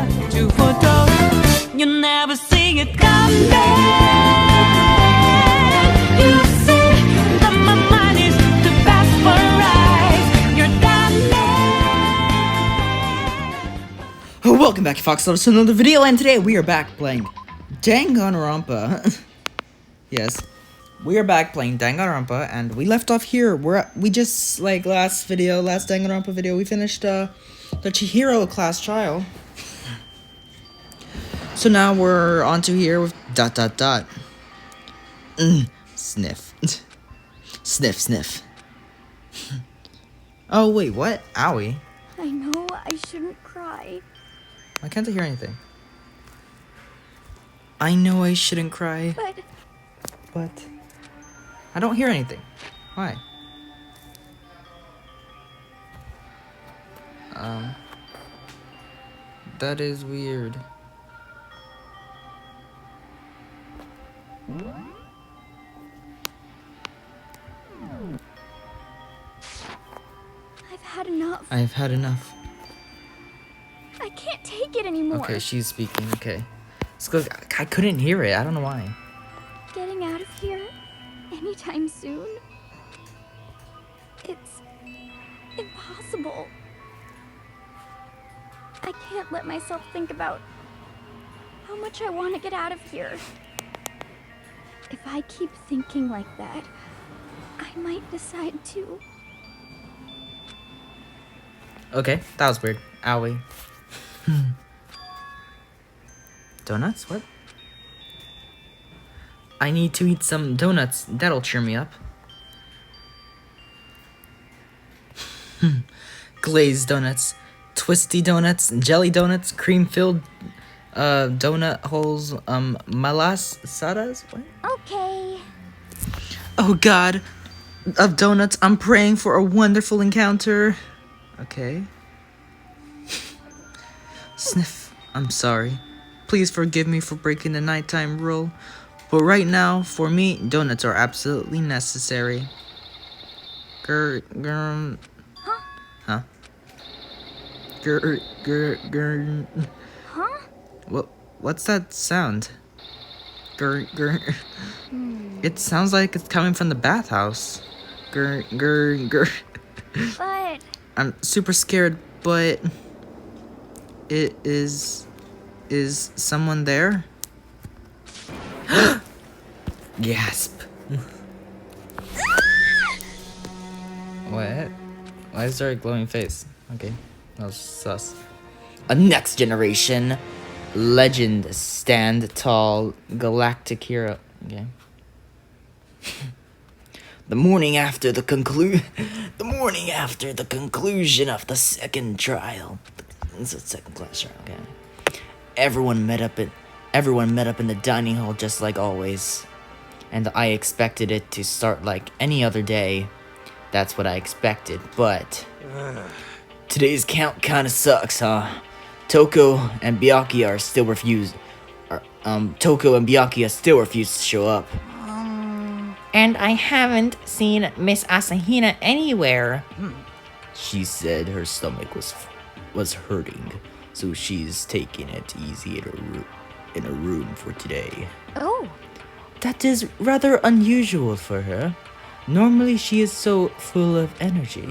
to photo. You never see it coming. You see that my mind is the best for eyes. You're done. Welcome back, Fox Lovers, to another video, and today we are back playing Danganronpa. Yes, we are back playing Danganronpa, and we left off here. We just, like, last Danganronpa video, we finished the Chihiro class trial. So now we're onto here with ... Sniff. Sniff, sniff. Oh, wait, what? Owie. I know I shouldn't cry. Why can't I hear anything? I know I shouldn't cry. But I don't hear anything. Why? That is weird. I've had enough. I've had enough. I can't take it anymore. Okay, she's speaking. Okay. Let's go. I couldn't hear it. I don't know why. Getting out of here anytime soon. It's impossible. I can't let myself think about how much I want to get out of here. If I keep thinking like that, I might decide to. Okay, that was weird. Owie. Donuts? What? I need to eat some donuts. That'll cheer me up. Glazed donuts, twisty donuts, jelly donuts, cream-filled donut holes, malasadas? What? Okay. Oh God, of donuts, I'm praying for a wonderful encounter. Okay. Sniff, I'm sorry. Please forgive me for breaking the nighttime rule. But right now, for me, donuts are absolutely necessary. Huh? Huh? What's that sound? It sounds like it's coming from the bathhouse. But I'm super scared, but is someone there? Gasp. What? Why is there a glowing face? Okay, that was sus. A next generation legend, stand tall, galactic hero. Okay. The morning after the conclusion of the second trial. It's a second class trial. Okay. Everyone met up in the dining hall just like always. And I expected it to start like any other day. That's what I expected, but today's count kinda sucks, huh? Toko and Byakuya still refuse to show up. And I haven't seen Miss Asahina anywhere. She said her stomach was hurting, so she's taking it easy in her room for today. oh, That is rather unusual for her. Normally she is so full of energy,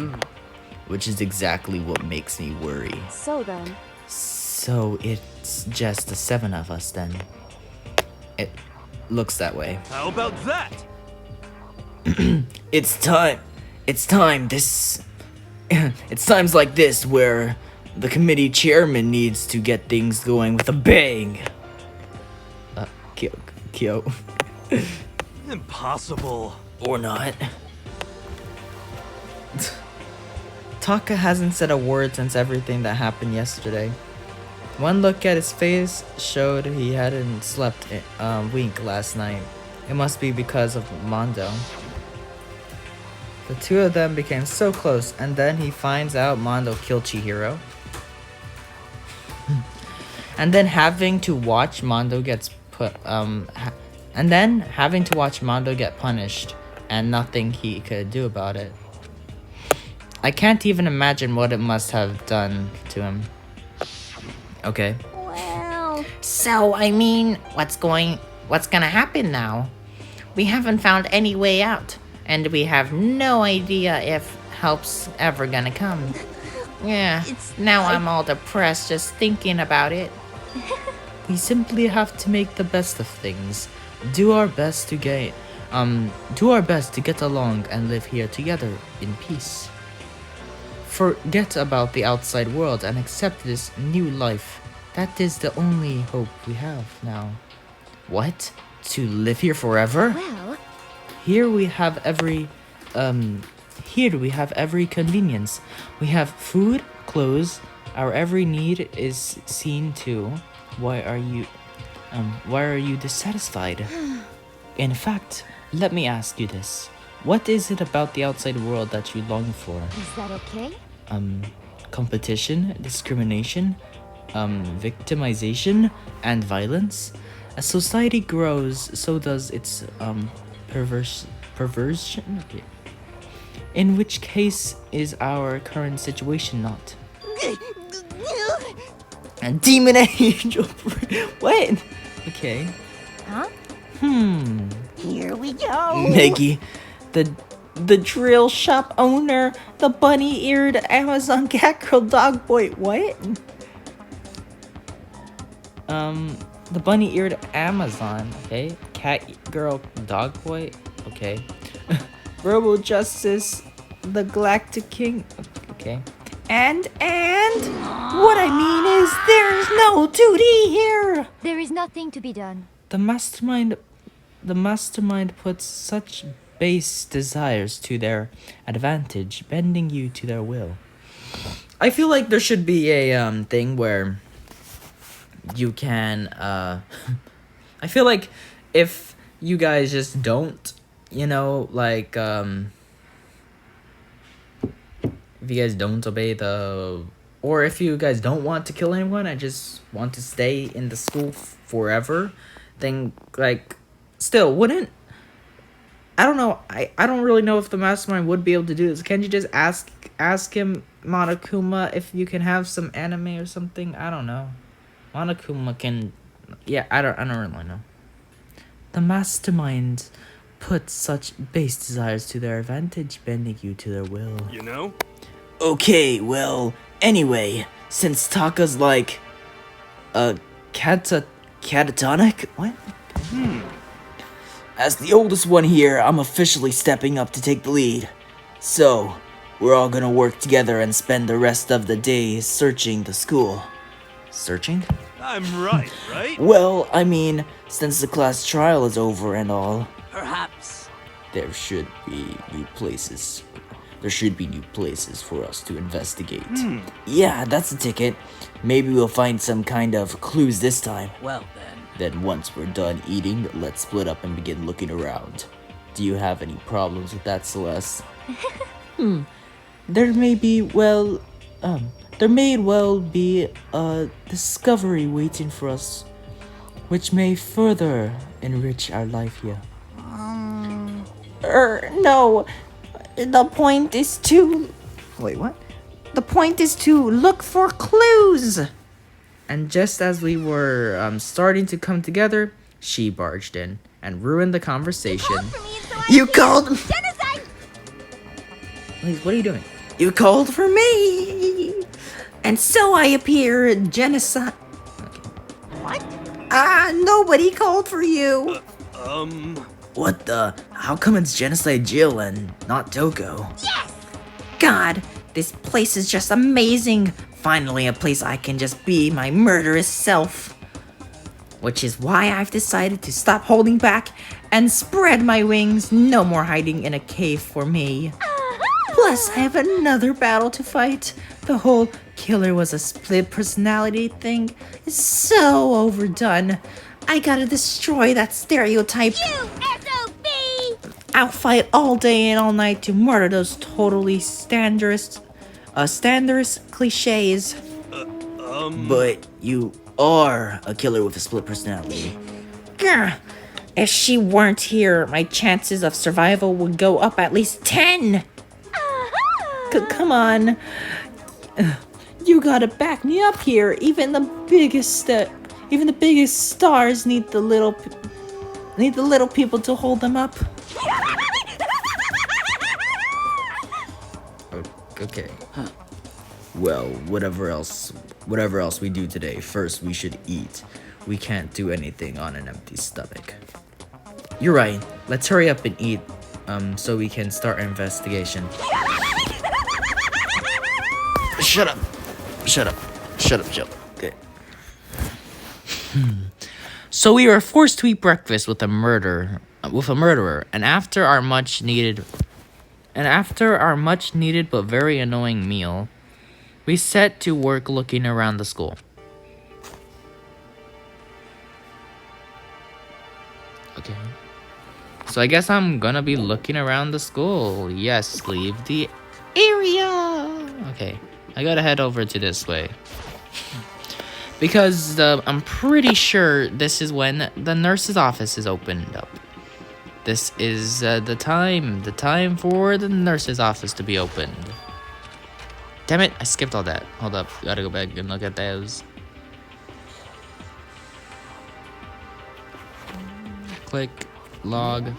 which is exactly what makes me worry. so then. So it's just the 7 of us then. It looks that way. How about that? It's times like this where the committee chairman needs to get things going with a bang. Kyo. Impossible. Or not. Taka hasn't said a word since everything that happened yesterday. One look at his face showed he hadn't slept a wink last night. It must be because of Mondo. The two of them became so close, and then he finds out Mondo killed Chihiro. And then having to watch Mondo get punished, and nothing he could do about it. I can't even imagine what it must have done to him. Okay. So, I mean, what's gonna happen now? We haven't found any way out, and we have no idea if help's ever gonna come. Yeah, now I'm all depressed just thinking about it. We simply have to make the best of things. Do our best to get along and live here together in peace. Forget about the outside world and accept this new life. That is the only hope we have now. What? To live here forever? Well, Here we have every convenience. We have food, clothes, our every need is seen to. Why are you dissatisfied? In fact, let me ask you this. What is it about the outside world that you long for? is that okay? Competition, discrimination, victimization, and violence. As society grows, so does its perversion. Okay. In which case is our current situation not? A demon angel. What? Okay. Huh? Here we go. Meggie, the drill shop owner, the bunny-eared Amazon cat girl dog boy. What? The bunny-eared Amazon. Okay. Cat girl dog boy. Okay. Robo Justice, the Galactic King. Okay. And what I mean is there's no duty here. There is nothing to be done. The mastermind puts such base desires to their advantage, bending you to their will. I feel like there should be a thing where you can I feel like if you guys just don't, like if you guys don't obey or if you guys don't want to kill anyone and just want to stay in the school forever, then like still wouldn't I don't know. I don't really know if the mastermind would be able to do this. Can't you just ask him, Monokuma, if you can have some anime or something? I don't know. Monokuma can. Yeah, I don't really know. The mastermind put such base desires to their advantage, bending you to their will. You know? Okay, well, anyway, since Taka's like a catatonic. What? As the oldest one here, I'm officially stepping up to take the lead. So, we're all gonna work together and spend the rest of the day searching the school. Searching? I'm right, right? Well, I mean, since the class trial is over and all, Perhaps. there should be new places. There should be new places for us to investigate. Yeah, that's a ticket. Maybe we'll find some kind of clues this time. Well then. Then once we're done eating, let's split up and begin looking around. Do you have any problems with that, Celeste? There may well be a discovery waiting for us, which may further enrich our life here. No. The point is to... Wait, what? The point is to look for clues! And just as we were starting to come together, she barged in and ruined the conversation. You called... Genocide! Please, what are you doing? You called for me! And so I appear genocide... Okay. What? Nobody called for you! What the? How come it's Genocide Jill and not Toko? Yes! God, this place is just amazing! Finally a place I can just be my murderous self. Which is why I've decided to stop holding back and spread my wings. No more hiding in a cave for me. Plus, I have another battle to fight. The whole killer was a split personality thing is so overdone. I gotta destroy that stereotype. You SOB! I'll fight all day and all night to murder those totally standardist cliches. But you are a killer with a split personality. Grr. If she weren't here, my chances of survival would go up at least 10. Come on. You gotta back me up here. Even the biggest Even the biggest stars need the little people to hold them up. Okay. Well, whatever else we do today, first we should eat. We can't do anything on an empty stomach. You're right. Let's hurry up and eat, so we can start our investigation. Shut up. Okay. So we were forced to eat breakfast with a murderer, and after our much needed but very annoying meal, we set to work looking around the school. Okay. So I guess I'm gonna be looking around the school. Yes, leave the area. Okay, I gotta head over to this way. Because I'm pretty sure this is when the nurse's office is opened up. This is the time for the nurse's office to be opened. Damn it, I skipped all that. Hold up, gotta go back and look at those. Click, log.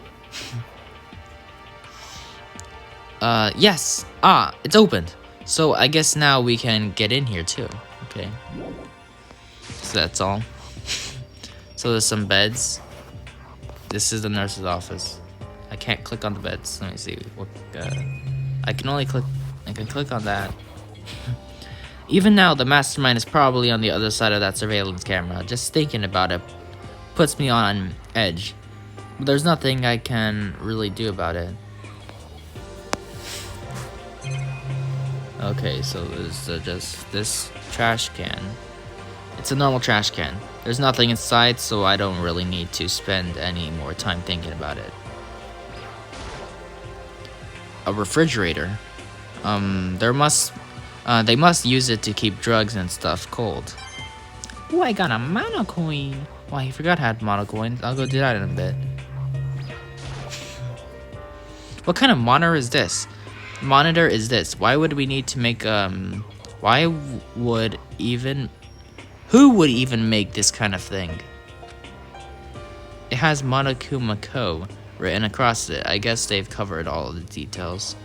Yes, it's opened. So I guess now we can get in here too. Okay. So that's all. So there's some beds. This is the nurse's office. I can't click on the beds. Let me see. What? I can click on that. Even now, the mastermind is probably on the other side of that surveillance camera. Just thinking about it puts me on edge. But there's nothing I can really do about it. Okay, so there's just this trash can. It's a normal trash can. There's nothing inside, so I don't really need to spend any more time thinking about it. A refrigerator. They must use it to keep drugs and stuff cold. Oh, I got a mono coin. Oh, I forgot I had mono coins. I'll go do that in a bit. What kind of monitor is this? Why would we need to make who would even make this kind of thing? It has Monokuma Co. written across it. I guess they've covered all of the details.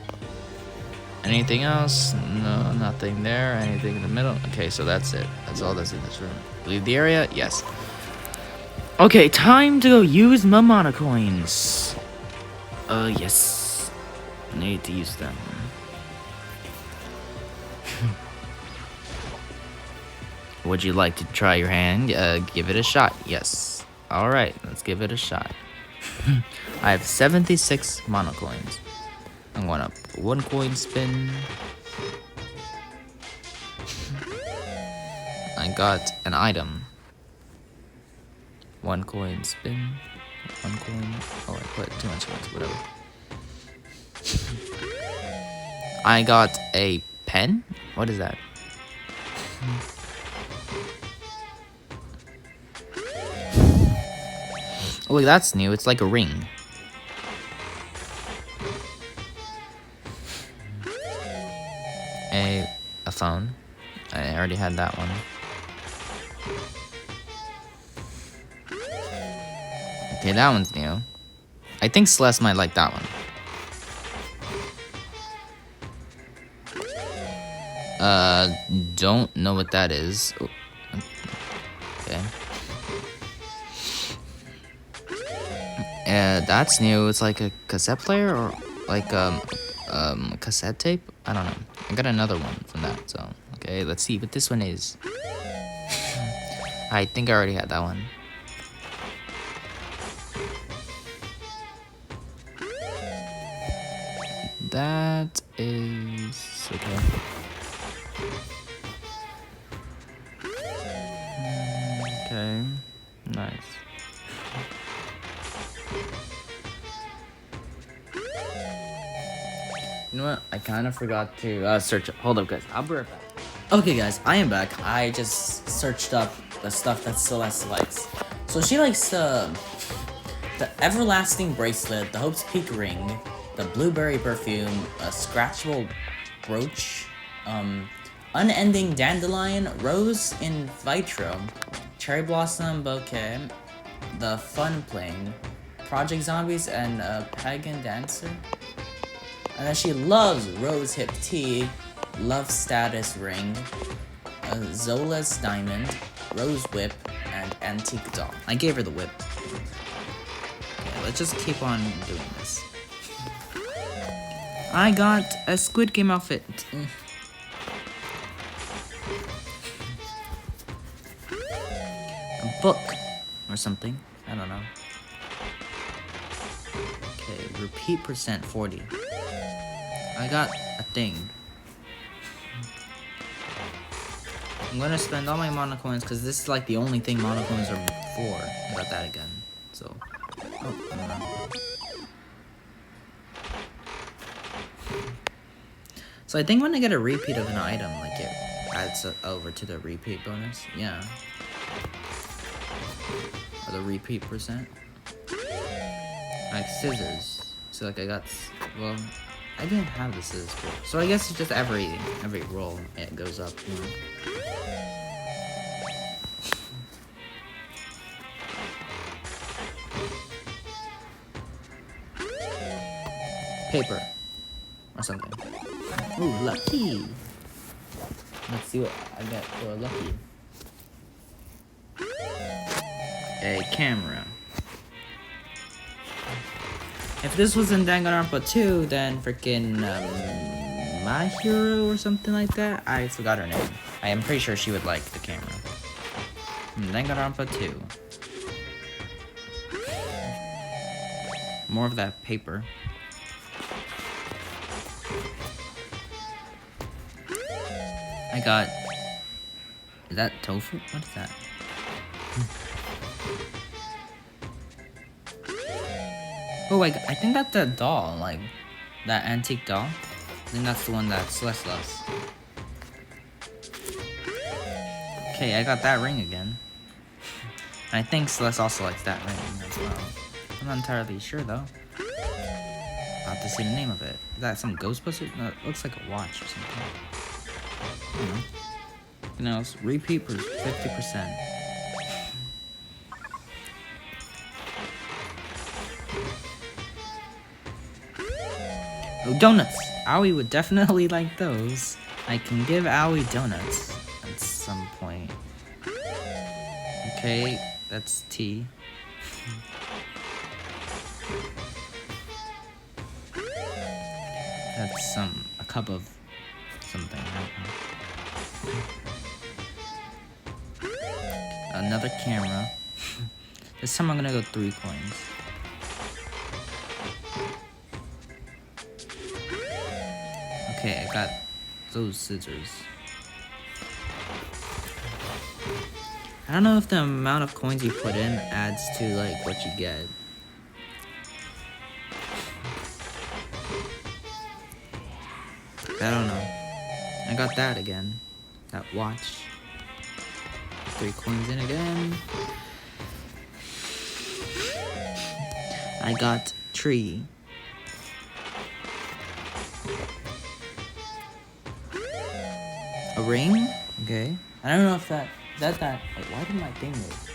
Anything else? No, nothing there. Anything in the middle? Okay, so that's it. That's all that's in this room. Leave the area? Yes. Okay, time to go use my monocoins. Yes. I need to use them. Would you like to try your hand? Give it a shot. Yes. Alright, let's give it a shot. I have 76 monocoins. I'm going up. 1 coin spin. I got an item. 1 coin spin. 1 coin. Oh, I put too much coins. Whatever. I got a pen? What is that? Oh, look, that's new. It's like a ring. A phone. I already had that one. Okay, that one's new. I think Celeste might like that one. Don't know what that is. Oh. Okay. That's new. It's like a cassette player or like cassette tape. I don't know. I got another one from that. So okay, let's see what this one is. I think I already had that one. That is okay. Okay, nice. You know what? I kind of forgot to search. Hold up, guys. I'll be right back. Okay, guys, I am back. I just searched up the stuff that Celeste likes. So she likes the Everlasting Bracelet, the Hope's Peak Ring, the Blueberry Perfume, a Scratchable Brooch, Unending Dandelion, Rose in Vitro, Cherry Blossom Bouquet, The Fun Plane, Project Zombies, and Pagan Dancer. And then she loves Rose Hip Tea, Love Status Ring, Zola's Diamond, Rose Whip, and Antique Doll. I gave her the whip. Okay, let's just keep on doing this. I got a Squid Game outfit. A book or something. I don't know. Okay, repeat percent 40. I got a thing. I'm gonna spend all my monocoins because this is like the only thing monocoins are for. I got that again. So, oh, I don't know. So I think when I get a repeat of an item, like it adds over to the repeat bonus. Yeah. Or the repeat percent. Like scissors. So like I got, well, I didn't have the scissors before. So I guess it's just every roll it goes up, you know? Paper. Or something. Ooh, lucky! Let's see what I got for lucky. A camera. If this was in Danganronpa 2, then freaking My Hero or something like that. I forgot her name. I am pretty sure she would like the camera. Danganronpa 2. More of that paper. I got... Is that tofu? What is that? Oh, I think that's the doll, like, that antique doll. I think that's the one that Celeste loves. Okay, I got that ring again. And I think Celeste also likes that ring as well. I'm not entirely sure, though. I'll have to see the name of it. Is that some Ghostbuster? No, it looks like a watch or something. I don't know. You know, it's repeat 50%. Oh, donuts! Aoi would definitely like those. I can give Aoi donuts at some point. Okay, that's tea. That's a cup of something. I don't know. Another camera. This time I'm gonna go 3 coins. Okay, I got those scissors. I don't know if the amount of coins you put in adds to like what you get. I don't know. I got that again. That watch. 3 coins in again. I got tree. A ring? Okay. I don't know if that. Wait, why did my thing move?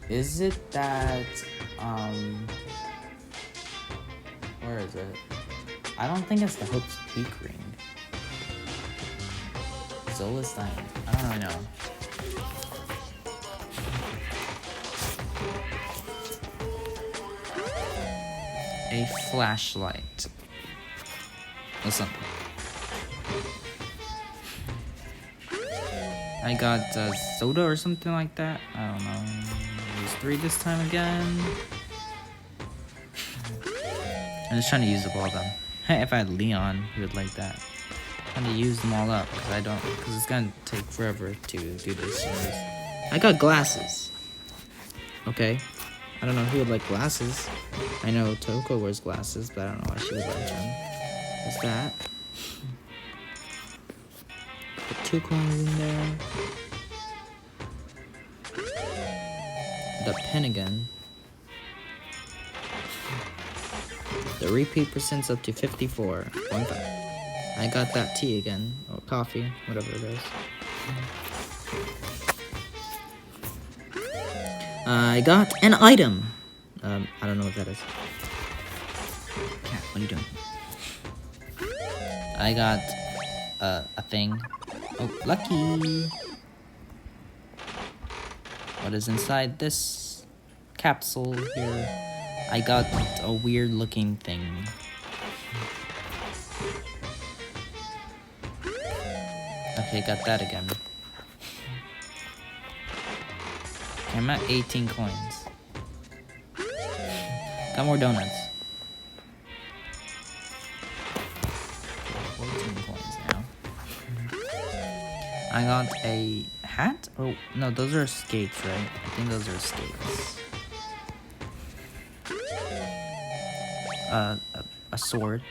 Is it that, where is it? I don't think it's the Hope's Peak ring. Zola's Diamond. I don't really know. A flashlight. Listen. I got soda or something like that. I don't know. Use 3 this time again. I'm just trying to use up all of them. If I had Leon, he would like that. I'm trying to use them all up because it's gonna take forever to do this. I got glasses. Okay. I don't know who would like glasses. I know Toko wears glasses, but I don't know why she would like them. What's that? Put 2 coins in there. The pen again. The repeat percent's up to 54.5. I got that tea again, or coffee, whatever it is. I got an item. I don't know what that is. Cat, what are you doing? I got a thing. Oh, lucky. What is inside this capsule here? I got a weird looking thing. Okay, got that again. Okay, I'm at 18 coins. Got more donuts. 14 coins now. I got a hat? Oh, no, those are skates, right? I think those are skates. A sword.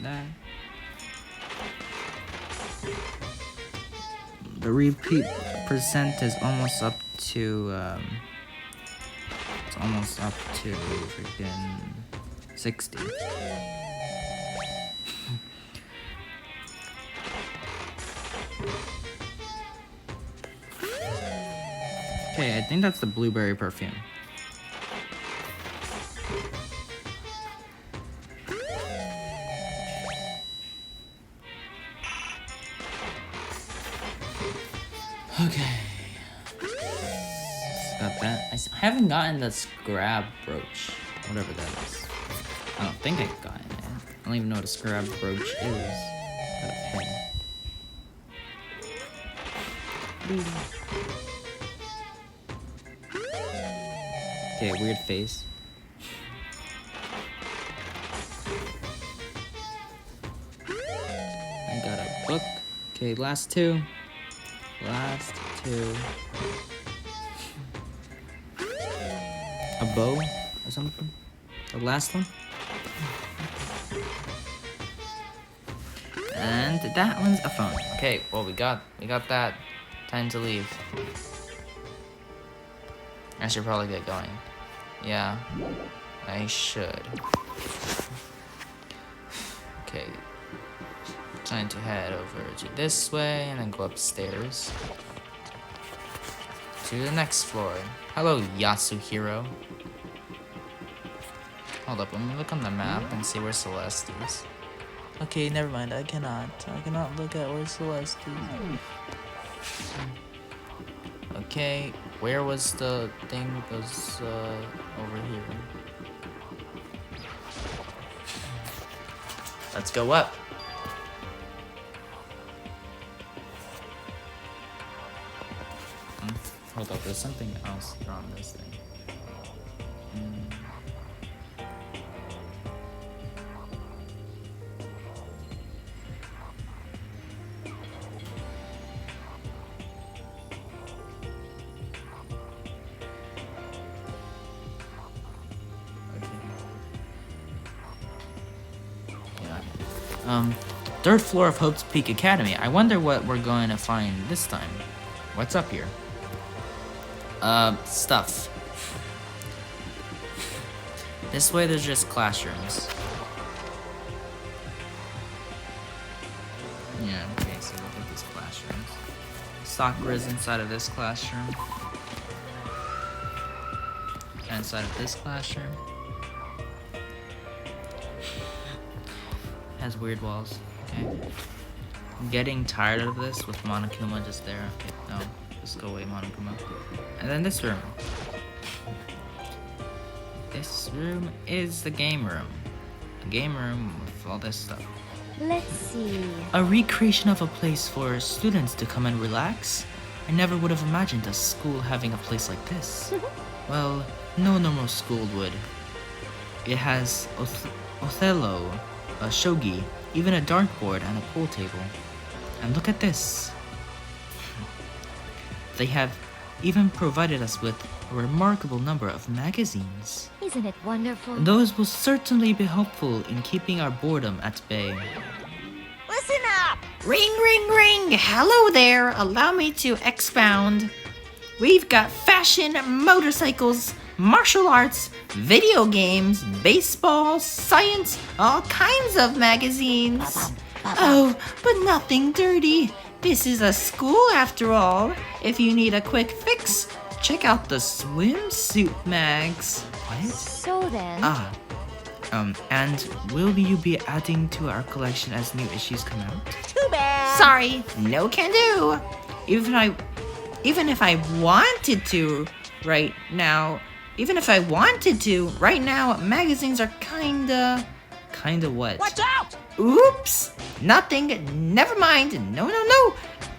That. The repeat percent is almost up to, it's almost up to freaking 60. Okay, I think that's the blueberry perfume. Okay. Got that. I haven't gotten the scrab brooch. Whatever that is. I don't think I've gotten it. I don't even know what a scrab brooch is. Got a pen. Okay, weird face. I got a book. Okay, last two. Last two. A bow or something? The last one? And that one's a phone. Okay, well we got that. Time to leave. I should probably get going. Yeah, I should. Okay. Time to head over to this way and then go upstairs to the next floor. Hello, Yasuhiro. Hold up, let me look on the map and see where Celeste is. Okay, never mind. I cannot look at where Celeste is. Okay, where was the thing? It was over here. Let's go up. Hold up, there's something else on this thing. Third floor of Hope's Peak Academy. I wonder what we're going to find this time. What's up here? Stuff. This way there's just classrooms. Yeah, okay, so look at these classrooms. Sakura's inside of this classroom. Inside of this classroom. Has weird walls. Okay. I'm getting tired of this with Monokuma just there. Okay, no. Just go away, Monokuma. And then this room. This room is the game room. The game room with all this stuff. Let's see. A recreation of a place for students to come and relax? I never would have imagined a school having a place like this. Well, no normal school would. It has Othello, a shogi, even a dartboard and a pool table. And look at this. They have even provided us with a remarkable number of magazines. Isn't it wonderful? Those will certainly be helpful in keeping our boredom at bay. Listen up! Ring, ring, ring! Hello there! Allow me to expound. We've got fashion, motorcycles, martial arts, video games, baseball, science, all kinds of magazines. Oh, but nothing dirty. This is a school after all. If you need a quick fix, check out the swimsuit mags. What? So then, And will you be adding to our collection as new issues come out? Too bad. Sorry, no can do. Even if I wanted to right now, magazines are kinda what? Watch out! Oops, nothing, never mind, no.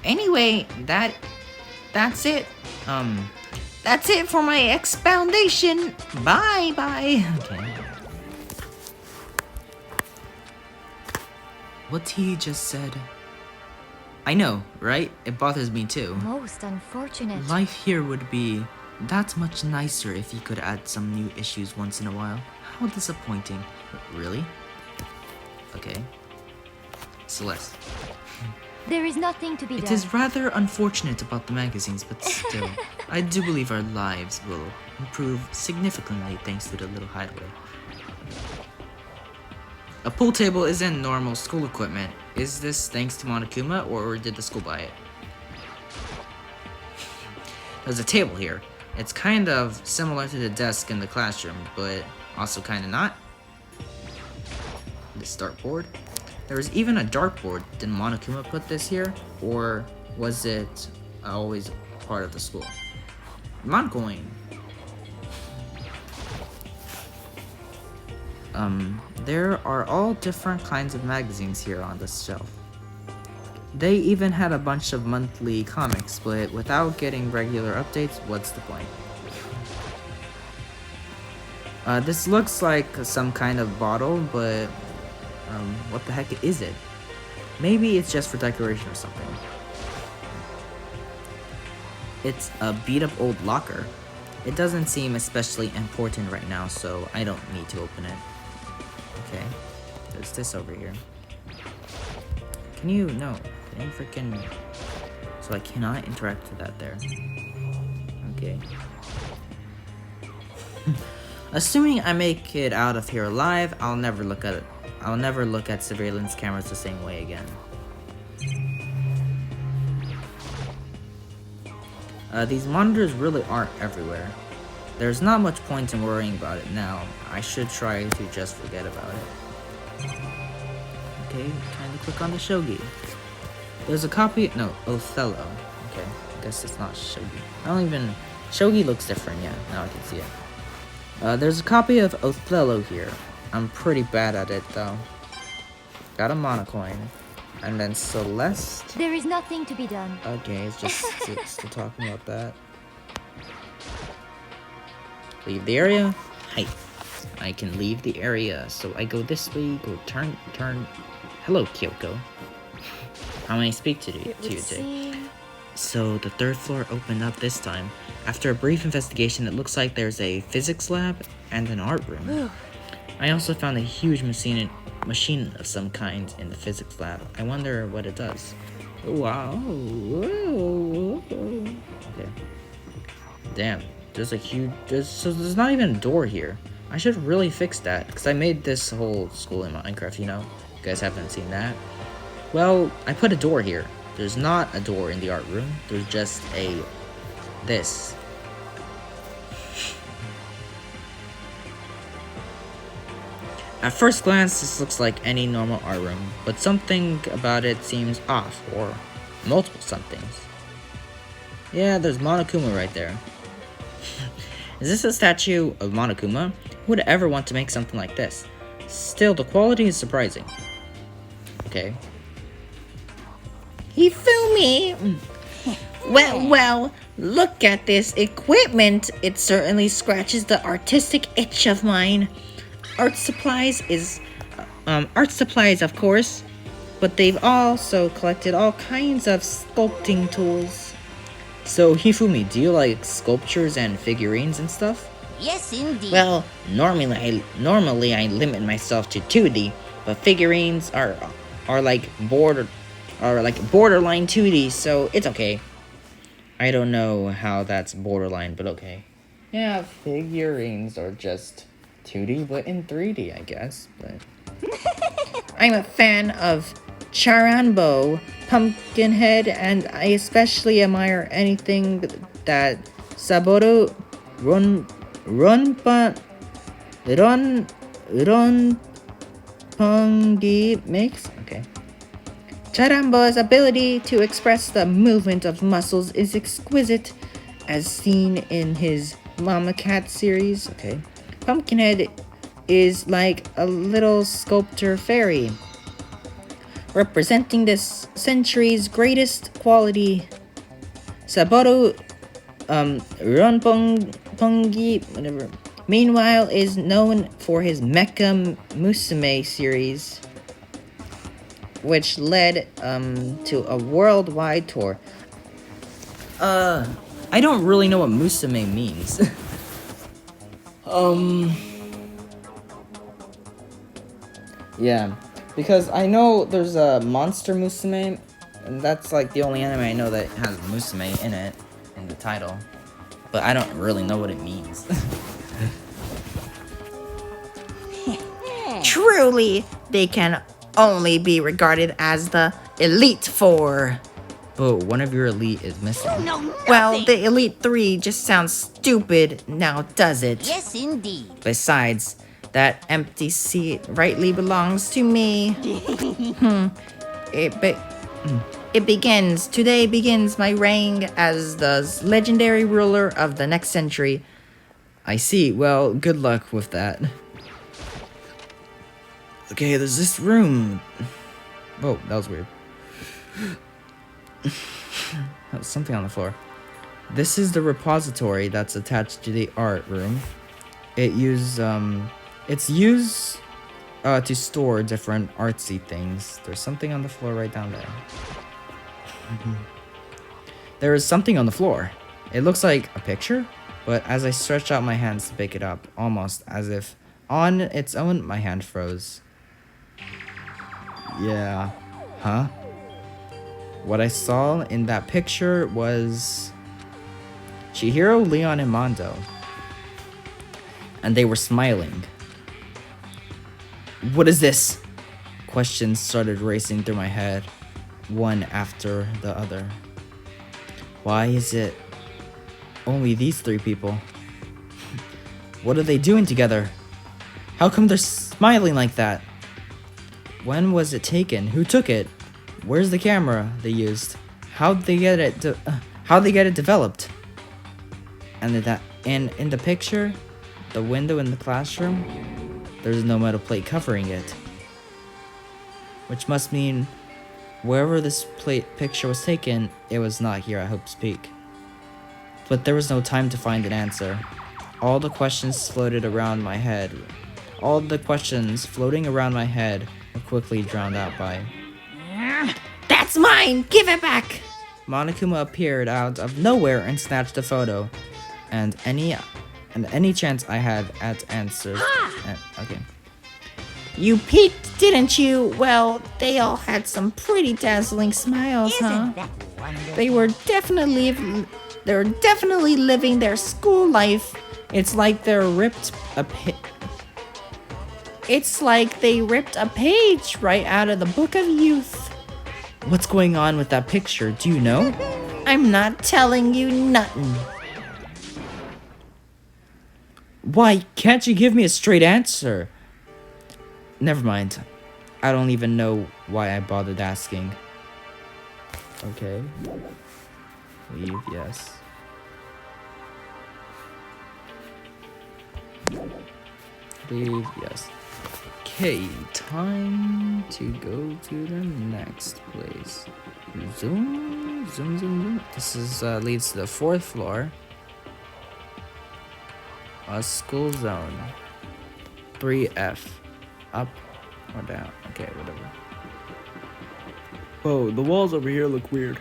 Anyway, that's it. That's it for my expoundation. Bye. Okay. What he just said. I know, right? It bothers me too. most unfortunate. Life here would be that much nicer if you could add some new issues once in a while. How disappointing. Really? Okay. Celeste. There is nothing to be It done. is rather unfortunate about the magazines, but still, I do believe our lives will improve significantly thanks to the little hideaway. A pool table isn't normal school equipment. Is this thanks to Monokuma, or did the school buy it? There's a table here. It's kind of similar to the desk in the classroom, but also kind of not. This dartboard. There was even a dartboard. Did Monokuma put this here, or was it always part of the school? Moncoin. There are all different kinds of magazines here on this shelf. They even had a bunch of monthly comics, but without getting regular updates, what's the point? This looks like some kind of bottle, but what the heck is it? Maybe it's just for decoration or something. It's a beat-up old locker. It doesn't seem especially important right now, so I don't need to open it. Okay, there's this over here. Can you freaking... So I cannot interact with that there. Okay. Assuming I make it out of here alive, I'll never look at surveillance cameras the same way again. These monitors really aren't everywhere. There's not much point in worrying about it now. I should try to just forget about it. Okay, time to click on the shogi. There's a copy... No, Othello. Okay, I guess it's not shogi. Shogi looks different, yeah. Now I can see it. There's a copy of Othello here. I'm pretty bad at it, though. Got a monocoin. And then Celeste. There is nothing to be done. Okay, it's just still talking about that. Leave the area. Hi. I can leave the area. So I go this way, go turn. Hello, Kyoko. How may I speak to you today? So the third floor opened up this time. After a brief investigation, it looks like there's a physics lab and an art room. I also found a huge machine of some kind in the physics lab. I wonder what it does. Wow. Okay. Damn. There's there's not even a door here. I should really fix that, because I made this whole school in Minecraft, you know? You guys haven't seen that? Well, I put a door here. There's not a door in the art room. There's just this. At first glance, this looks like any normal art room, but something about it seems off, or multiple somethings. Yeah, there's Monokuma right there. Is this a statue of Monokuma? Who would ever want to make something like this? Still, the quality is surprising. Okay. Hifumi! Well, look at this equipment. It certainly scratches the artistic itch of mine. Art supplies, of course, but they've also collected all kinds of sculpting tools. So, Hifumi, do you like sculptures and figurines and stuff? Yes, indeed. Well, normally I limit myself to 2D, but figurines are like borderline 2D, so it's okay. I don't know how that's borderline, but okay. Yeah, figurines are just 2D, but in 3D, I guess. But I'm a fan of Charanbo, Pumpkinhead, and I especially admire anything that Saburo Ronpa Ronpungi makes. Okay. Charambo's ability to express the movement of muscles is exquisite, as seen in his Mama Cat series. Okay. Pumpkinhead is like a little sculptor fairy, representing this century's greatest quality. Saburo Ronpongi, whatever. Meanwhile, is known for his Mecha Musume series, which led to a worldwide tour. I don't really know what Musume means. Yeah, because I know there's a Monster Musume, and that's like the only anime I know that has Musume in it, in the title. But I don't really know what it means. Truly, they can only be regarded as the Elite Four. But one of your elite is missing. Well, the Elite Three just sounds stupid now, does it? Yes, indeed. Besides, that empty seat rightly belongs to me. Today begins my reign as the legendary ruler of the next century. I see. Well, good luck with that. Okay, there's this room. Whoa, that was weird. That was something on the floor. This is the repository that's attached to the art room. It's used to store different artsy things. There's something on the floor right down there. There is something on the floor. It looks like a picture, but as I stretch out my hands to pick it up, almost as if on its own, my hand froze. Yeah. Huh? What I saw in that picture was Chihiro, Leon, and Mondo. And they were smiling. What is this? Questions started racing through my head, one after the other. Why is it only these three people? What are they doing together? How come they're smiling like that? When was it taken? Who took it? Where's the camera they used? How'd they get it developed? And in the picture, the window in the classroom, there's no metal plate covering it. Which must mean wherever this picture was taken, it was not here at Hope's Peak. But there was no time to find an answer. All the questions floating around my head were quickly drowned out by... That's mine! Give it back! Monokuma appeared out of nowhere and snatched the photo. And any chance I had at answers... Okay. You peeked, didn't you? Well, they all had some pretty dazzling smiles, huh? Isn't that wonderful? They were definitely living their school life. It's like they ripped a page right out of the book of youth. What's going on with that picture? Do you know? I'm not telling you nothing. Why can't you give me a straight answer? Never mind. I don't even know why I bothered asking. Okay. Leave, yes. Leave, yes. Okay, time to go to the next place. Zoom, zoom, zoom, zoom. This is leads to the 4th floor. A school zone. 3F. Up or down? Okay, whatever. Oh, the walls over here look weird.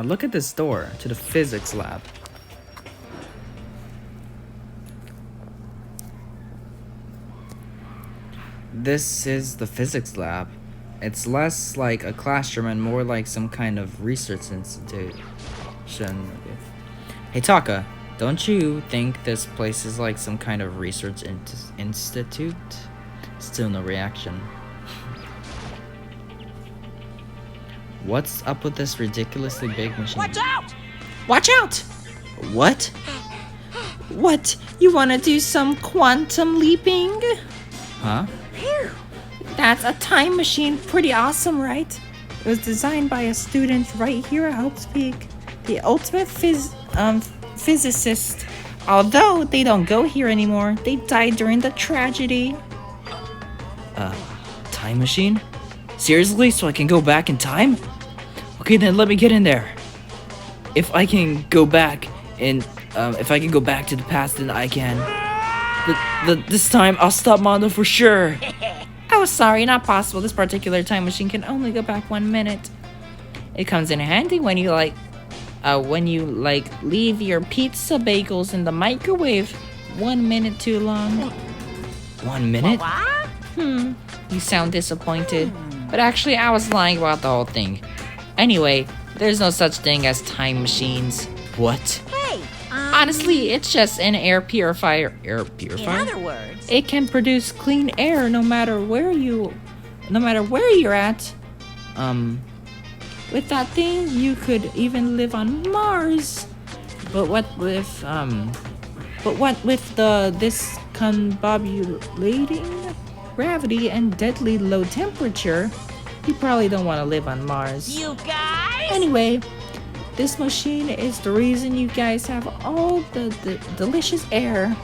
Look at this door to the physics lab. This is the physics lab. It's less like a classroom and more like some kind of research institution. Okay. Hey Taka, Don't you think this place is like some kind of research institute? Still no reaction. What's up with this ridiculously big machine? Watch out! Watch out! What? What? You wanna do some quantum leaping? Huh? That's a time machine. Pretty awesome, right? It was designed by a student right here at Hope's Peak. The ultimate physicist. Although they don't go here anymore. They died during the tragedy. Time machine? Seriously? So I can go back in time? Okay, then let me get in there. If I can go back if I can go back to the past, then I can. This time I'll stop Mondo for sure. Oh, sorry, not possible. This particular time machine can only go back 1 minute. It comes in handy when you leave your pizza bagels in the microwave 1 minute too long. 1 minute? You sound disappointed. But actually, I was lying about the whole thing. Anyway, there's no such thing as time machines. What? Honestly, it's just an air purifier. Air purifier? In other words, It can produce clean air no matter where you're at. With that thing, you could even live on Mars. But what with this discombobulating gravity and deadly low temperature, you probably don't want to live on Mars. you guys. Anyway, this machine is the reason you guys have all the delicious air.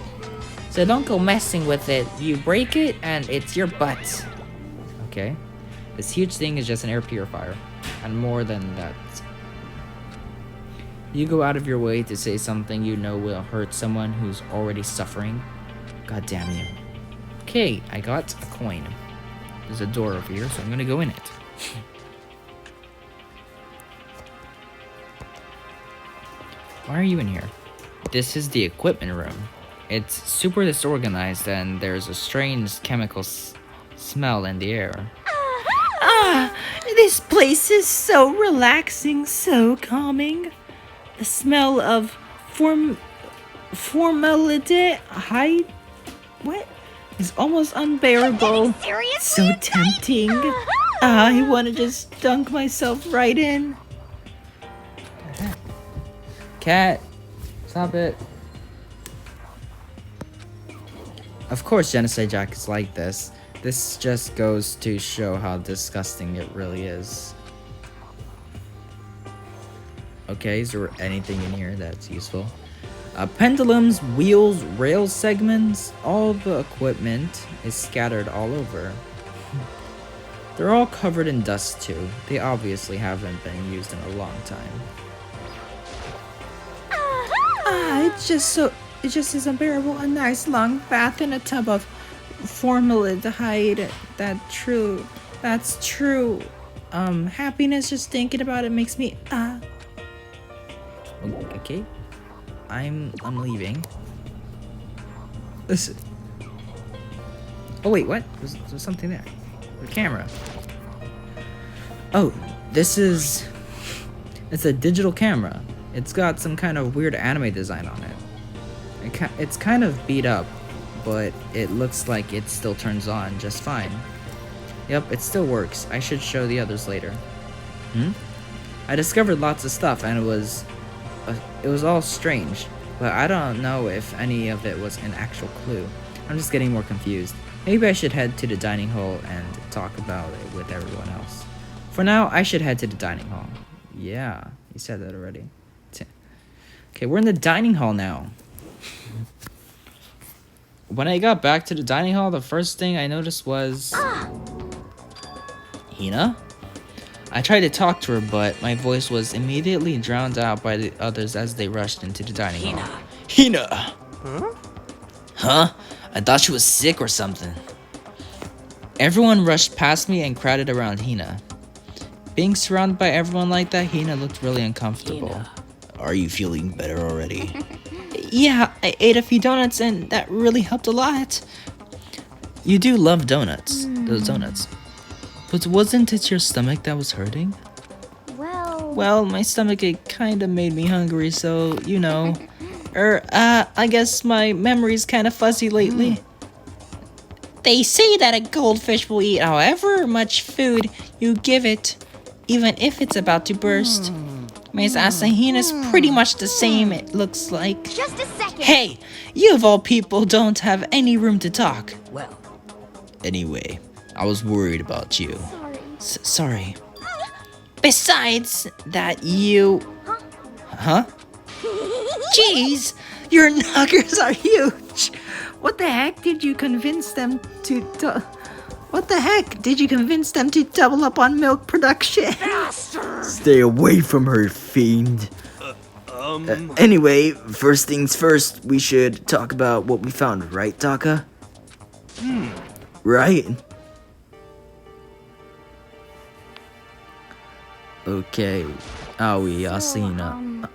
So don't go messing with it. You break it and it's your butt. Okay. This huge thing is just an air purifier. And more than that. You go out of your way to say something you know will hurt someone who's already suffering. God damn you. Okay, I got a coin. There's a door over here, so I'm gonna go in it. Why are you in here? This is the equipment room. It's super disorganized and there's a strange chemical smell in the air. This place is so relaxing, so calming. The smell of formaldehyde, what? Is almost unbearable. So tempting. I want to just dunk myself right in. Cat, stop it. Of course Genocide Jack is like this. This just goes to show how disgusting it really is. Okay, is there anything in here that's useful? Pendulums, wheels, rail segments, all the equipment is scattered all over. They're all covered in dust too. They obviously haven't been used in a long time. It's just as unbearable. A nice long bath in a tub of formaldehyde. That's true. Happiness just thinking about it makes me Okay. I'm leaving. Listen. Oh wait, what? There's something there. The camera. Oh, it's a digital camera. It's got some kind of weird anime design on it. It's kind of beat up, but it looks like it still turns on just fine. Yep, it still works. I should show the others later. I discovered lots of stuff and it was all strange, but I don't know if any of it was an actual clue. I'm just getting more confused. Maybe I should head to the dining hall and talk about it with everyone else. For now, I should head to the dining hall. Yeah, you said that already. Okay, we're in the dining hall now. When I got back to the dining hall, the first thing I noticed was... Hina? I tried to talk to her, but my voice was immediately drowned out by the others as they rushed into the dining hall. Hina! Huh? I thought she was sick or something. Everyone rushed past me and crowded around Hina. Being surrounded by everyone like that, Hina looked really uncomfortable. Are you feeling better already? Yeah, I ate a few donuts and that really helped a lot. You do love donuts, those donuts. But wasn't it your stomach that was hurting? Well, Well, my stomach, it kinda made me hungry, so, you know. I guess my memory's kind of fuzzy lately. They say that a goldfish will eat however much food you give it, even if it's about to burst. Miss Asahina's pretty much the same, it looks like. Just a second. Hey, you of all people don't have any room to talk. Well, Anyway, I was worried about you. Sorry. Sorry. Besides that, you... Huh? Jeez, your nuggers are huge. What the heck did you convince them to... What the heck did you convince them to double up on milk production? stay away from her, fiend. Anyway, first things first, we should talk about what we found, right, Taka? Right? Okay. Aoi, Asina.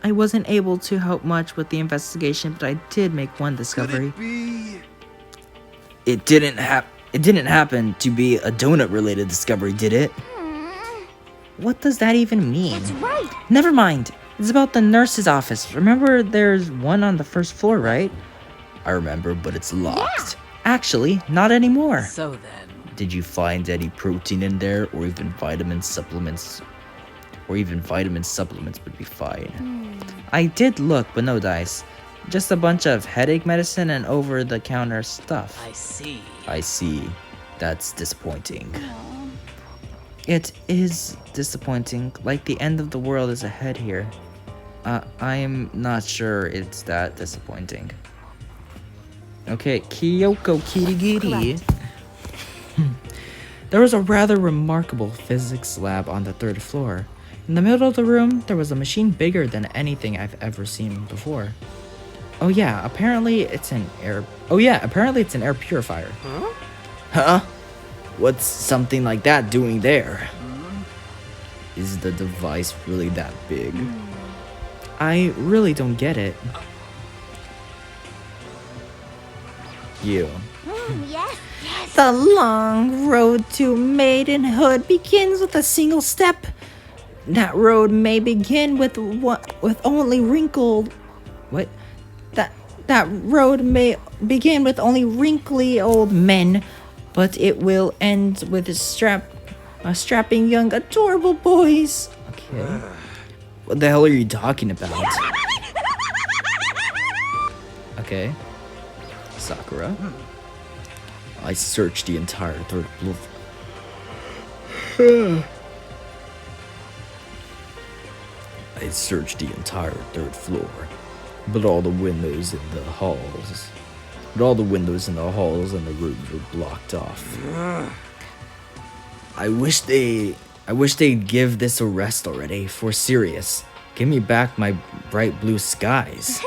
I wasn't able to help much with the investigation, but I did make one discovery. It didn't happen to be a donut-related discovery, did it? What does that even mean? That's right. Never mind. It's about the nurse's office. Remember, there's one on the first floor, right? I remember, but it's locked. Actually, not anymore. So then, Did you find any protein in there, or even vitamin supplements? Or even vitamin supplements would be fine. I did look, but no dice. Just a bunch of headache medicine and over-the-counter stuff. I see. I see. That's disappointing. It is disappointing, like the end of the world is ahead here. I'm not sure it's that disappointing. Okay, Kyoko Kirigiri. There was a rather remarkable physics lab on the third floor. In the middle of the room, there was a machine bigger than anything I've ever seen before. Oh yeah, apparently it's an air purifier. Huh? What's something like that doing there? Is the device really that big? I really don't get it. You. Yes. The long road to maidenhood begins with a single step. That road may begin with only wrinkled. What? That road may begin with only wrinkly old men, but it will end with strapping young, adorable boys. Okay. What the hell are you talking about? Okay. Sakura. I searched the entire third floor. I searched the entire third floor, but all the windows in the halls, and the rooms were blocked off. I wish they'd give this a rest already. For serious, give me back my bright blue skies.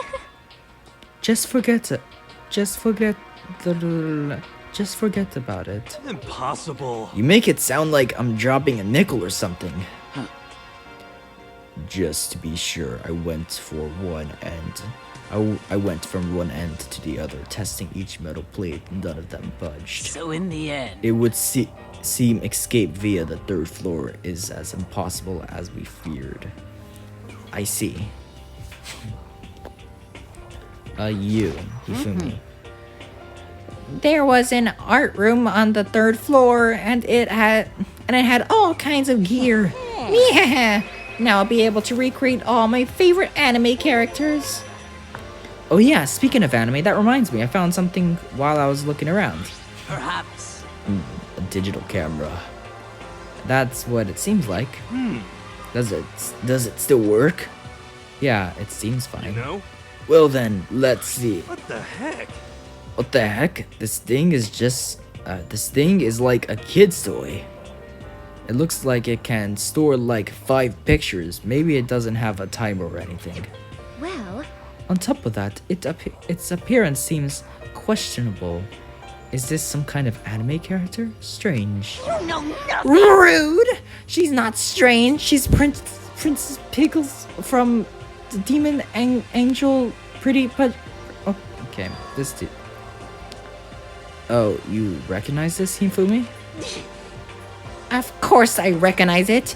Just forget about it. Impossible. You make it sound like I'm dropping a nickel or something. Just to be sure, I went from one end to the other, testing each metal plate. None of them budged. So in the end, It would seem escape via the third floor is as impossible as we feared. I see. Hifumi. There was an art room on the third floor, and it had all kinds of gear. Yeah. Now I'll be able to recreate all my favorite anime characters. Oh yeah, speaking of anime, that reminds me, I found something while I was looking around. perhaps. A digital camera. That's what it seems like. Does it still work? Yeah, it seems fine. No? Well then, let's see. What the heck? What the heck? This thing is like a kid's toy. It looks like it can store like 5 pictures. Maybe it doesn't have a timer or anything. Well, On top of that, its appearance seems questionable. Is this some kind of anime character? Strange. you know nothing. Rude! She's not strange. She's Princess Pickles from the Demon Angel Pretty but oh, okay, this dude. Oh, you recognize this, Hifumi? Of course I recognize it.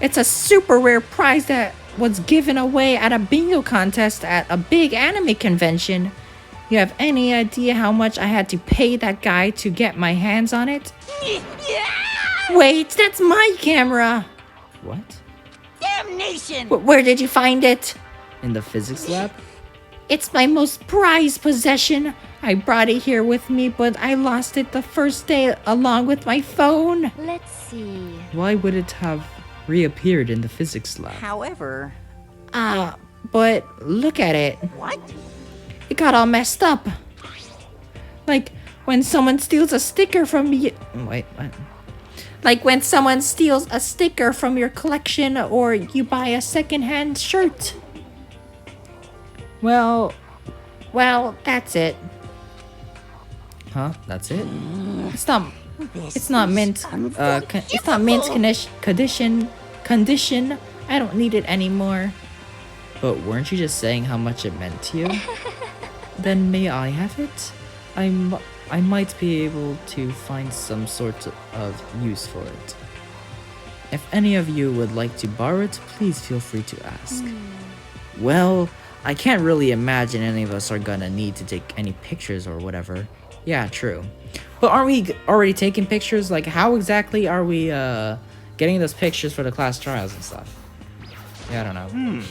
It's a super rare prize that was given away at a bingo contest at a big anime convention. You have any idea how much I had to pay that guy to get my hands on it? Wait, that's my camera! What? Damnation! Where did you find it? In the physics lab? It's my most prized possession. I brought it here with me, but I lost it the first day along with my phone. Let's see. Why would it have reappeared in the physics lab? However, But look at it. what? It got all messed up. Like when someone steals a sticker from you. Wait, what? Like when someone steals a sticker from your collection or you buy a secondhand shirt. Well, that's it. Huh? That's it? It's not mint. It's not mint condition. I don't need it anymore. But weren't you just saying how much it meant to you? Then may I have it? I might be able to find some sort of use for it. If any of you would like to borrow it, please feel free to ask. Well, I can't really imagine any of us are gonna need to take any pictures or whatever. Yeah, true. But aren't we already taking pictures? Like, how exactly are we getting those pictures for the class trials and stuff? Yeah, I don't know.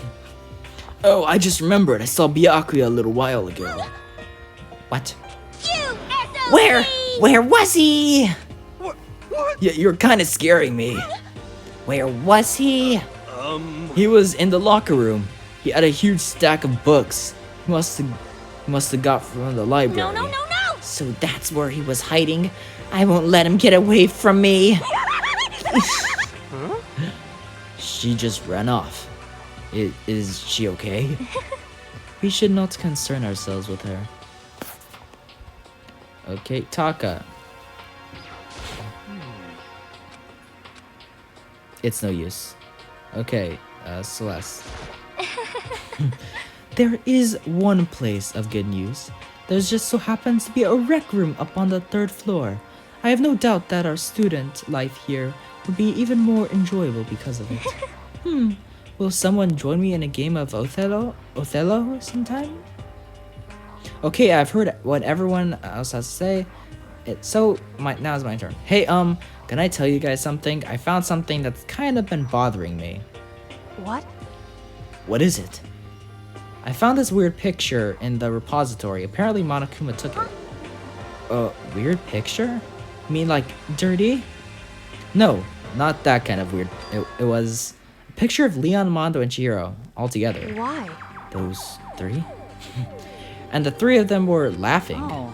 Oh, I just remembered. I saw Byakuya a little while ago. What? Where was he? What? Yeah, you're kind of scaring me. Where was he? He was in the locker room. He had a huge stack of books. He must have got from the library. No. So that's where he was hiding. I won't let him get away from me. She just ran off. Is she okay? We should not concern ourselves with her. Okay, Taka. It's no use. Okay, Celeste. There is one place of good news. There just so happens to be a rec room up on the 3rd floor. I have no doubt that our student life here will be even more enjoyable because of it. Will someone join me in a game of Othello sometime? Okay, I've heard what everyone else has to say. Now is my turn. Hey, can I tell you guys something? I found something that's kind of been bothering me. What? What is it? I found this weird picture in the repository. Apparently Monokuma took it. Weird picture? You mean like dirty? No, not that kind of weird. It was a picture of Leon, Mondo, and Chihiro all together. Why? Those 3? And the 3 of them were laughing. Oh.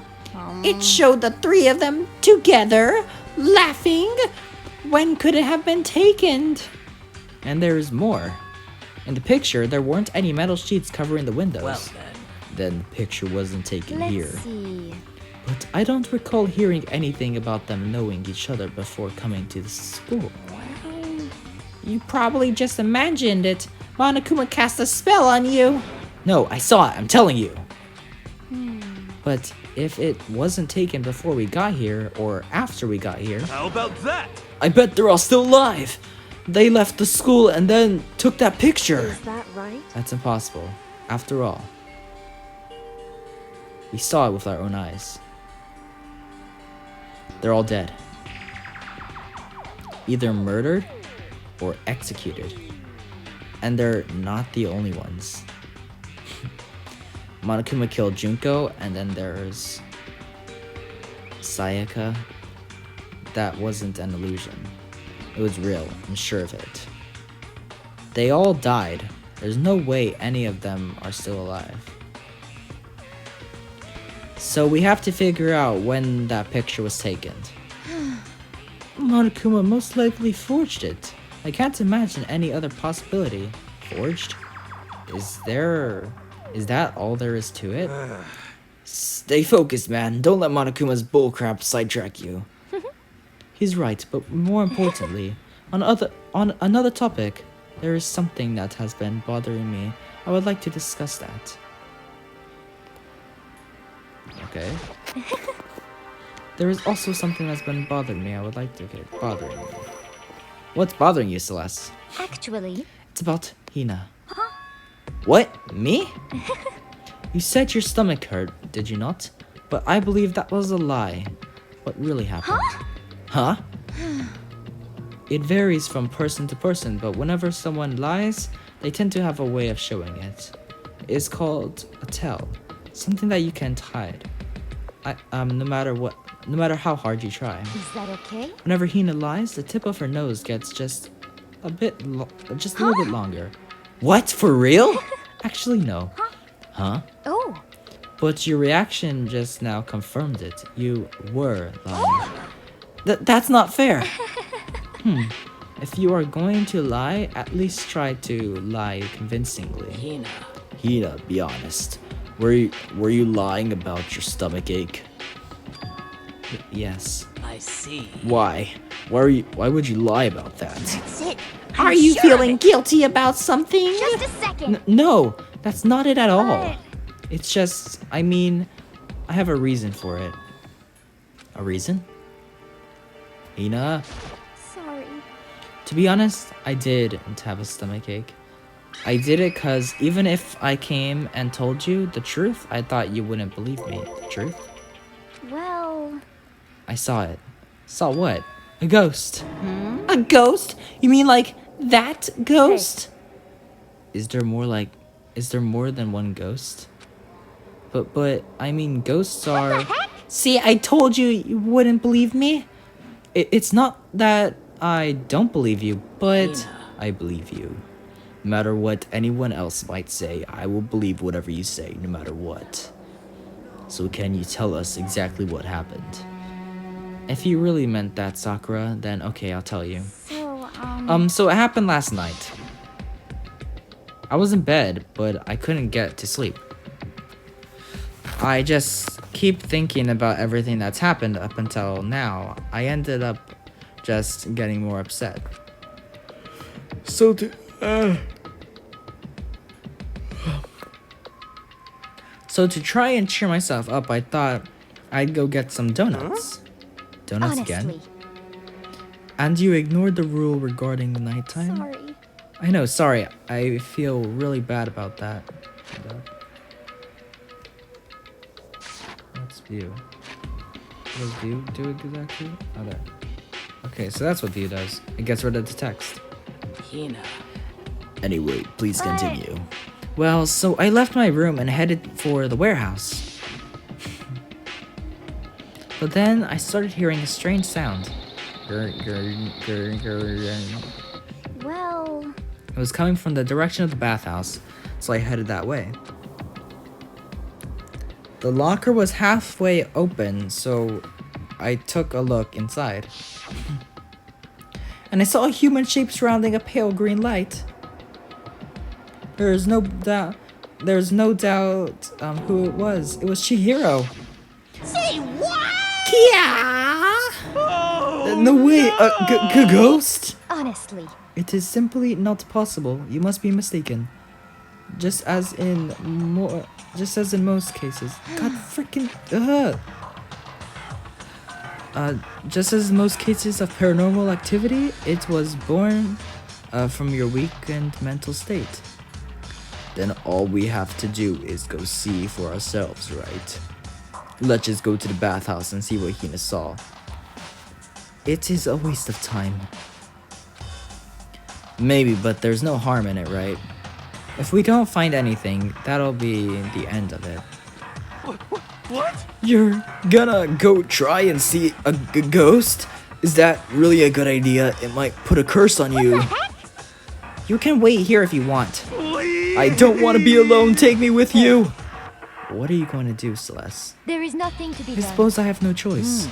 It showed the 3 of them together, laughing. When could it have been taken? And there's more. In the picture, there weren't any metal sheets covering the windows. Well Then the picture wasn't taken Let's here. see. But I don't recall hearing anything about them knowing each other before coming to the school. You probably just imagined it. Monokuma cast a spell on you. No, I saw it, I'm telling you. But if it wasn't taken before we got here, or after we got here, How about that? I bet they're all still alive. They left the school and then took that picture. Is that right? That's impossible. After all, we saw it with our own eyes. They're all dead. Either murdered or executed. And they're not the only ones. Monokuma killed Junko, and then there's Sayaka. That wasn't an illusion. It was real, I'm sure of it. They all died. There's no way any of them are still alive. So we have to figure out when that picture was taken. Monokuma most likely forged it. I can't imagine any other possibility. Forged? Is that all there is to it? Stay focused, man. Don't let Monokuma's bullcrap sidetrack you. He's right, but more importantly, on another topic, there is something that has been bothering me. I would like to discuss that. Okay. There is also something that's been bothering me. I would like to get bothering me. What's bothering you, Celeste? Actually, It's about Hina. What? Me? You said your stomach hurt, did you not? But I believe that was a lie. What really happened? Huh? It varies from person to person, but whenever someone lies, they tend to have a way of showing it. It's called a tell, something that you can't hide. No matter how hard you try. Is that okay? Whenever Hina lies, the tip of her nose gets just a little bit longer. What? For real? Actually, no. Huh? Oh. But your reaction just now confirmed it. You were lying. That's not fair. If you are going to lie, at least try to lie convincingly. Hina, be honest. Were you lying about your stomach ache? Yes. I see. Why? Why would you lie about that? That's it. Are you feeling guilty about something? Just a second. No, that's not it at all. But- It's just, I mean, I have a reason for it. A reason? Hina? Sorry. To be honest, I didn't have a stomach ache. I did it because even if I came and told you the truth, I thought you wouldn't believe me. Truth? Well, I saw it. Saw what? A ghost. A ghost? You mean like that ghost? Is there more than one ghost? But I mean, ghosts are... See, I told you you wouldn't believe me. It's not that I don't believe you, but I believe you. No matter what anyone else might say, I will believe whatever you say, no matter what. So can you tell us exactly what happened? If you really meant that, Sakura, then okay, I'll tell you. So it happened last night. I was in bed, but I couldn't get to sleep. I just keep thinking about everything that's happened up until now. I ended up just getting more upset. So to try and cheer myself up, I thought I'd go get some donuts. Donuts again? honestly. And you ignored the rule regarding the nighttime? Sorry. I know, sorry. I feel really bad about that. Let's view. What does view do exactly? Oh, there. Okay, so that's what view does. It gets rid of the text. Hina. Anyway, please continue. Well, so I left my room and headed for the warehouse. But then I started hearing a strange sound. Well, It was coming from the direction of the bathhouse, so I headed that way. The locker was halfway open, so I took a look inside. And I saw a human shape surrounding a pale green light. There's no doubt who it was. It was Chihiro. say what? No way, a ghost? Honestly, It is simply not possible. You must be mistaken. Just as in most cases. God freaking just as in most cases of paranormal activity, it was born from your weakened mental state. Then all we have to do is go see for ourselves, right? Let's just go to the bathhouse and see what Hina saw. It is a waste of time. Maybe, but there's no harm in it, right? If we don't find anything, that'll be the end of it. What? You're gonna go try and see a ghost? Is that really a good idea? It might put a curse on you. You can wait here if you want. Please. I don't want to be alone. Take me with you. What are you going to do, Celeste? there is nothing to be I done. suppose I have no choice.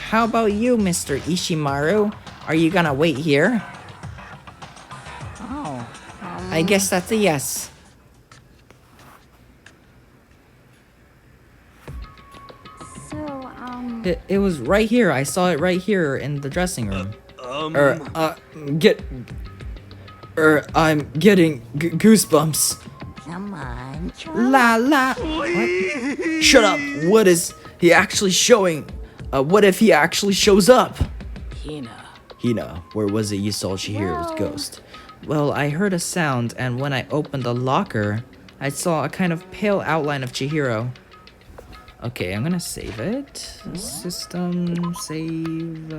How about you, Mr. Ishimaru? Are you gonna wait here? Oh. I guess that's a yes. So, It was right here. I saw it right here in the dressing room. I'm getting goosebumps. Come on. La la. What? Shut up. What is he actually showing? What if he actually shows up? Hina. Hina, where was it you saw Chihiro's Well- ghost? Well, I heard a sound, and when I opened the locker, I saw a kind of pale outline of Chihiro. Okay, I'm gonna save it. System, save,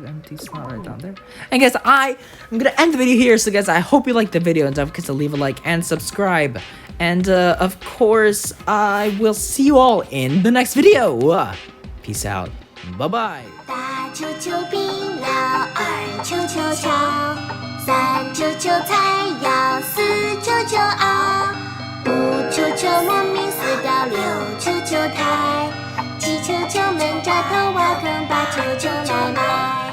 empty slot right down there. And guys, I'm gonna end the video here. So guys, I hope you liked the video, and don't forget to leave a like and subscribe. And of course, I will see you all in the next video. Peace out. Bye-bye. 大球球冰了，二球球敲，三球球菜肴，四球球熬，五球球莫名死掉，六球球抬，七球球闷着头挖坑，八球球来埋。